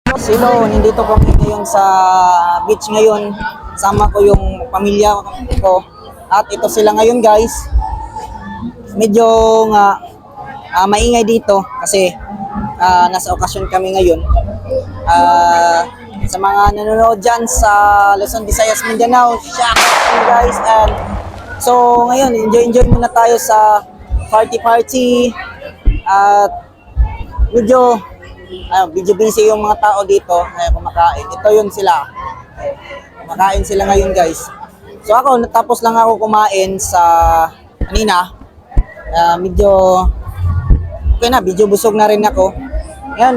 Hello, nandito kami ngayon sa beach ngayon. Sama ko yung pamilya ko. At ito sila ngayon guys. Medyo nga maingay dito kasi nasa okasyon kami ngayon. Sa mga nanonood dyan sa Luzon, Visayas, Mindanao, shout out guys. And so ngayon, enjoy muna tayo sa party. At medyo busy yung mga tao dito na kumakain. Ito yun sila. Kumakain sila ngayon guys. So ako, natapos lang ako kumain sa kanina. Medyo okay na, medyo busog na rin ako. Ngayon,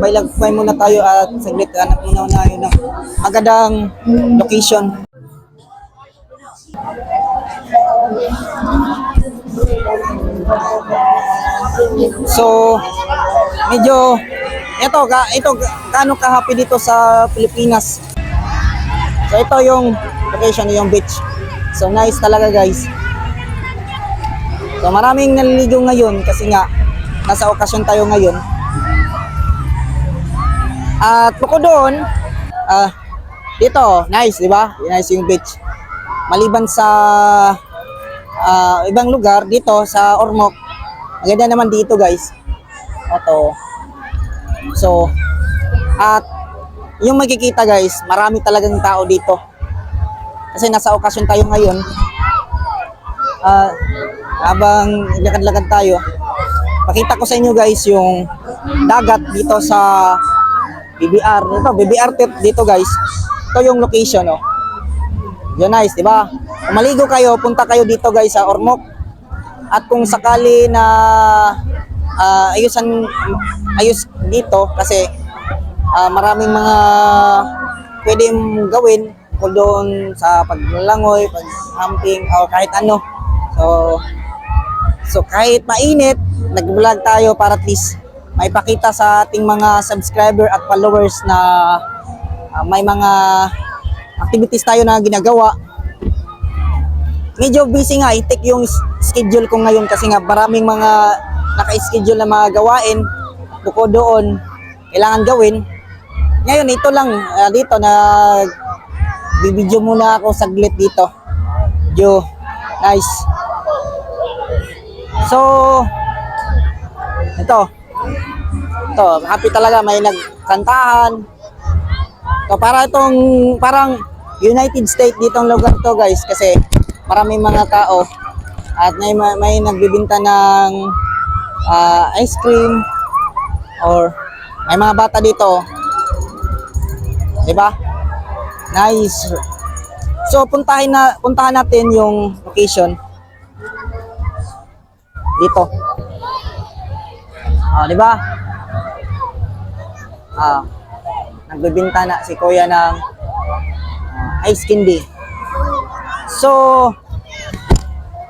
lakbay muna tayo at saglit hanap muna yun ng magandang location. So, medyo ito gaano ka-happy dito sa Pilipinas. So ito yung location, yung beach. So nice talaga guys. So maraming naliligo ngayon kasi nga nasa okasyon tayo ngayon. At bukod doon, dito nice, di ba? Nice yung beach. Maliban sa ibang lugar dito sa Ormoc, maganda naman dito guys. Ito. So, at yung makikita guys, marami talagang tao dito. Kasi nasa okasyon tayo ngayon. Habang lakad-lakad tayo, pakita ko sa inyo guys yung dagat dito sa BBR. BBR dito guys. Ito yung location, oh. Yun nice, di ba? Kung maligo kayo, punta kayo dito guys sa Ormoc. At kung sakali na ayos dito kasi maraming mga pwedeng gawin kung doon sa paglalangoy, pag-camping o kahit ano. So kahit mainit, nag-vlog tayo para at least maipakita sa ating mga subscriber at followers na may mga activities tayo na ginagawa. Medyo busy nga, itik yung schedule ko ngayon kasi nga maraming mga naka-schedule na mga gawain. Bukod doon, kailangan gawin. Ngayon, ito lang, dito na bibidyo muna ako saglit dito. Nice. So, ito, happy talaga, may nagkantahan. Parang United States ditong lugar to guys kasi maraming mga tao at may nagbibinta ng ice cream or may mga bata dito, di ba? Nice. So puntahan natin yung location dito. Di ba? Nagbibinta na si Kuya ng ice candy. So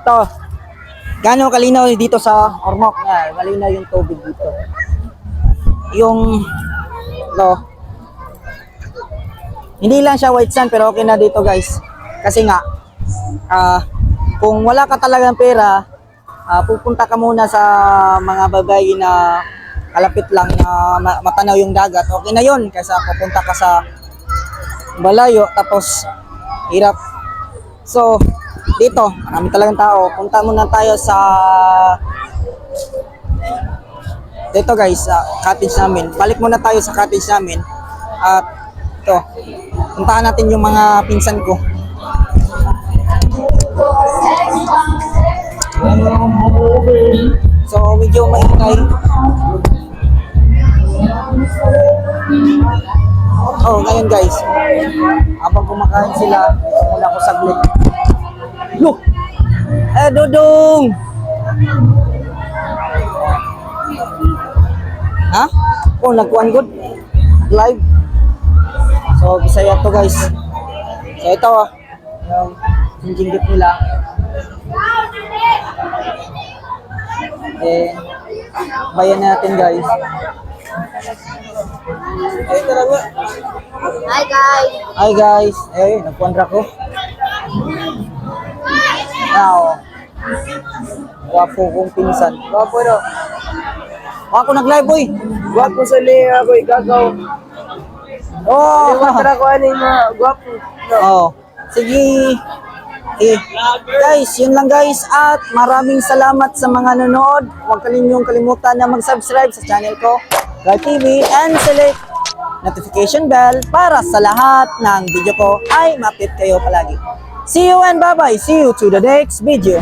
ito, gaano kalinaw dito sa Ormoc nga, malinaw yung tubig dito. Yung hindi lang siya white sand pero okay na dito guys. Kasi nga kung wala ka talagang pera, pupunta ka muna sa mga bagay na kalapit lang na matanaw yung dagat. Okay na yun kaysa pupunta ka sa balayo tapos hirap. So dito, marami talagang tao. Punta muna tayo sa dito guys, cottage namin. Balik muna tayo sa cottage namin. At ito, puntahan natin yung mga pinsan ko. So medyo maingay. Ngayon guys, habang kumakain sila, muna ako saglit. Look! Dudong! Ha? Nagkuhan good? Live? So, Bisaya to guys. So, ito yung jinggit nila. Bayan natin guys. Hi guys. Hi guys. Nagkuhan ko. Now, wapo kong pinsan. Wapo no. Ako nag-live boy. Wapo sa liya ko ikagaw. Oh, Tara ko ano yung mga gwapo. No. oh. Sige. Eh, guys, yun lang guys at maraming salamat sa mga nanonood. Huwag kalinyong kalimutan na mag-subscribe sa channel ko, Gar TV, and select notification bell para sa lahat ng video ko ay ma-update kayo palagi. See you and bye-bye. See you to the next video.